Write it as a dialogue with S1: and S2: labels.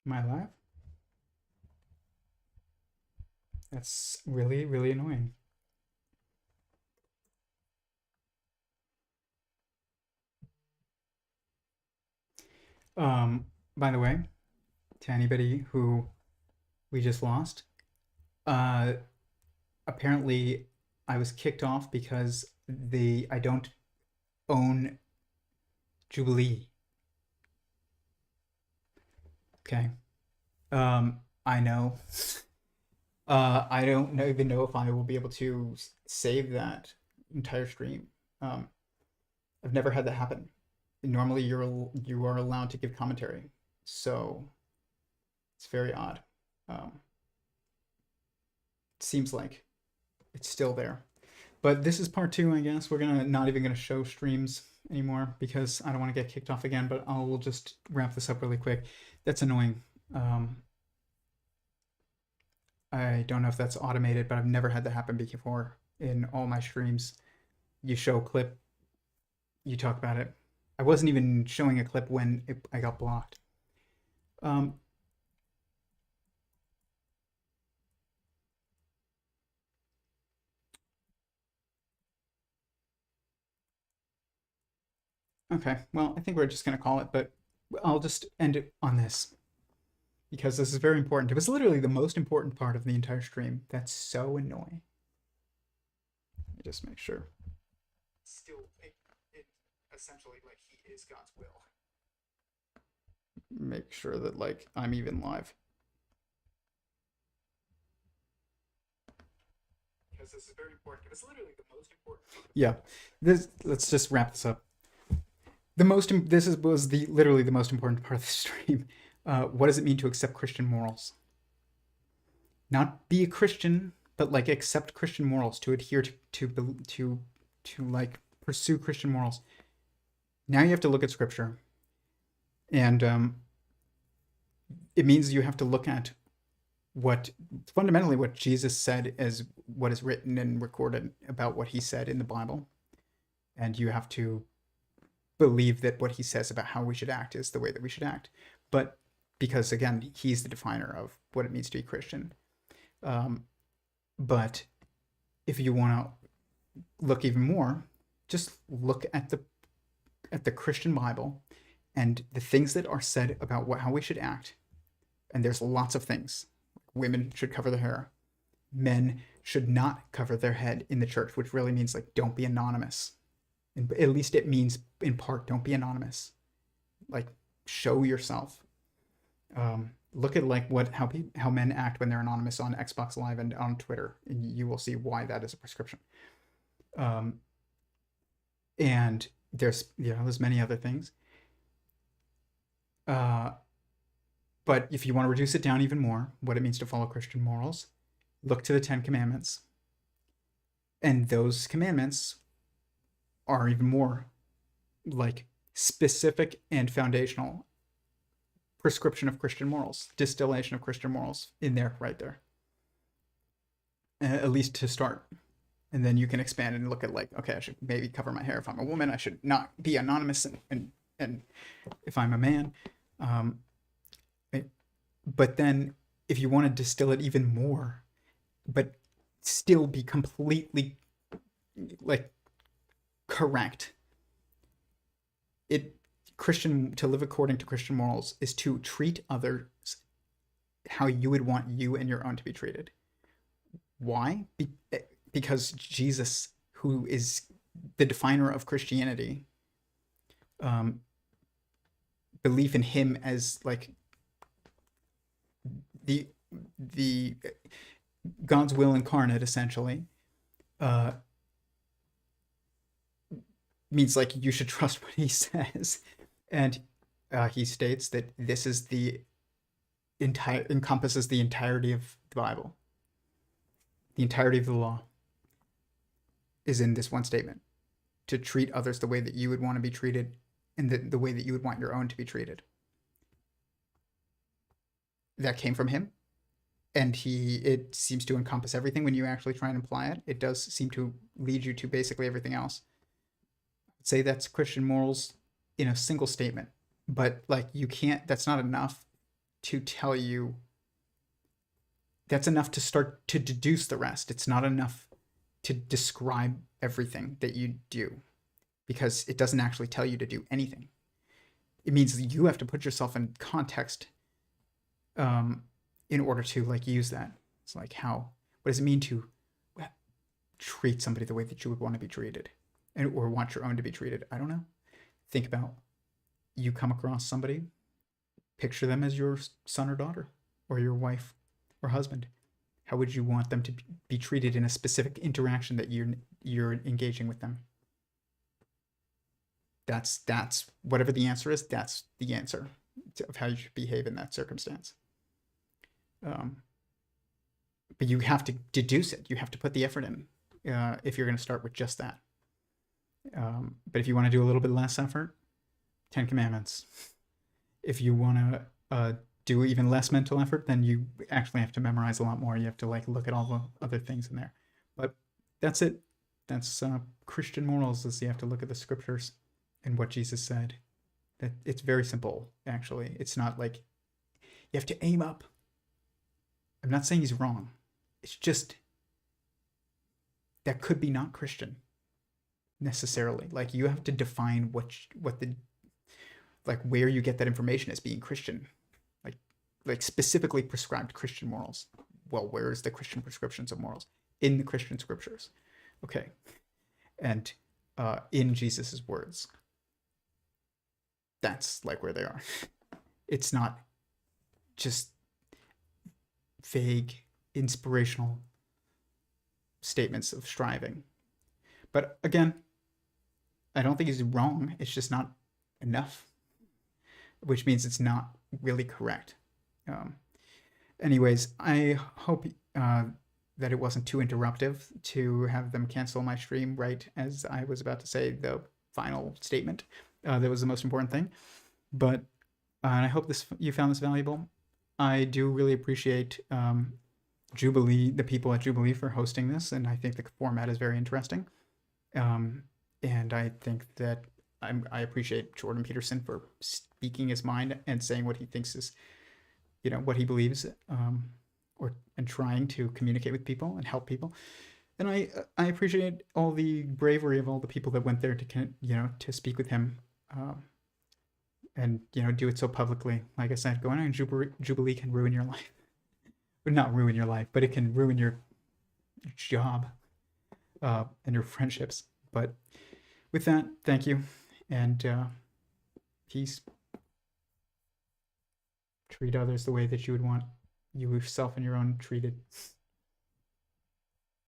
S1: Am I live? That's really, really annoying. Um, by the way, to anybody who we just lost, uh, apparently I was kicked off because I don't own Jubilee. Okay. I know. I don't even know if I will be able to save that entire stream. Um, I've never had that happen. Normally, you are allowed to give commentary, so it's very odd. Um, it seems like it's still there. But this is part two, I guess. We're gonna not even gonna show streams anymore because I don't want to get kicked off again. But we'll just wrap this up really quick. That's annoying. Um, I don't know if that's automated, but I've never had that happen before in all my streams. You show a clip, you talk about it. I wasn't even showing a clip when I got blocked. Um, okay, well, I think we're just gonna call it, but I'll just end it on this because this is very important. It was literally the most important part of the entire stream. That's so annoying. Let me just make sure. Still, essentially, like, he is God's will. Make sure that, like, I'm even live. Because this is very important. It was literally the most important part. Yeah, let's just wrap this up. Was literally the most important part of the stream. What does it mean to accept Christian morals? Not be a Christian, but like accept Christian morals, to adhere to like pursue Christian morals. Now you have to look at Scripture, and it means you have to look at fundamentally what Jesus said as what is written and recorded about what he said in the Bible, and you have to believe that what he says about how we should act is the way that we should act. But because again, he's the definer of what it means to be Christian. But if you want to look even more, just look at the Christian Bible and the things that are said about how we should act. And there's lots of things. Women should cover their hair. Men should not cover their head in the church, which really means like don't be anonymous. And at least it means in part don't be anonymous. Like show yourself. Look at like how men act when they're anonymous on Xbox Live and on Twitter, and you will see why that is a prescription. And there's many other things. But if you want to reduce it down even more, what it means to follow Christian morals, look to the 10 Commandments. And those commandments are even more like specific and foundational prescription of Christian morals, distillation of Christian morals in there, right there. At least to start. And then you can expand and look at like, okay, I should maybe cover my hair if I'm a woman. I should not be anonymous and if I'm a man. But then if you want to distill it even more, but still be completely like correct, to live according to Christian morals is to treat others how you would want you and your own to be treated. Why? Because Jesus, who is the definer of Christianity, belief in him as like the God's will incarnate, essentially, means like you should trust what he says. And he states that this is encompasses the entirety of the Bible. The entirety of the law is in this one statement: to treat others the way that you would want to be treated, and the way that you would want your own to be treated. That came from him, and it seems to encompass everything when you actually try and apply it. It does seem to lead you to basically everything else. I'd say that's Christian morals in a single statement, but like you can't. That's not enough to tell you. That's enough to start to deduce the rest. It's not enough to describe everything that you do, because it doesn't actually tell you to do anything. It means that you have to put yourself in context in order to like use that. It's like, what does it mean to treat somebody the way that you would want to be treated, or want your own to be treated? I don't know. Think about, you come across somebody, picture them as your son or daughter, or your wife or husband. How would you want them to be treated in a specific interaction that you're engaging with them? That's whatever the answer is, that's the answer of how you should behave in that circumstance. But you have to deduce it. You have to put the effort in if you're going to start with just that. But if you want to do a little bit less effort, 10 Commandments. If you want to do even less mental effort, then you actually have to memorize a lot more. You have to like look at all the other things in there. But that's it. That's Christian morals, is you have to look at the scriptures and what Jesus said. That it's very simple, actually. It's not like you have to aim up. I'm not saying he's wrong. It's just that could be not Christian necessarily. Like, you have to define what the, like, where you get that information as being Christian, like specifically prescribed Christian morals. Well, where is the Christian prescriptions of morals? In the Christian scriptures. Okay. And in Jesus's words. That's like where they are. It's not just vague, inspirational statements of striving. But again, I don't think he's wrong. It's just not enough, which means it's not really correct. Anyways, I hope that it wasn't too interruptive to have them cancel my stream right as I was about to say the final statement. That was the most important thing. But I hope you found this valuable. I do really appreciate Jubilee, the people at Jubilee, for hosting this, and I think the format is very interesting. And I think that I appreciate Jordan Peterson for speaking his mind and saying what he thinks is, what he believes, and trying to communicate with people and help people. And I appreciate all the bravery of all the people that went there to speak with him, and do it so publicly. Like I said, going on Jubilee can ruin your life. But not ruin your life, but it can ruin your job and your friendships. But with that, thank you, and peace. Treat others the way that you would want yourself and your own treated.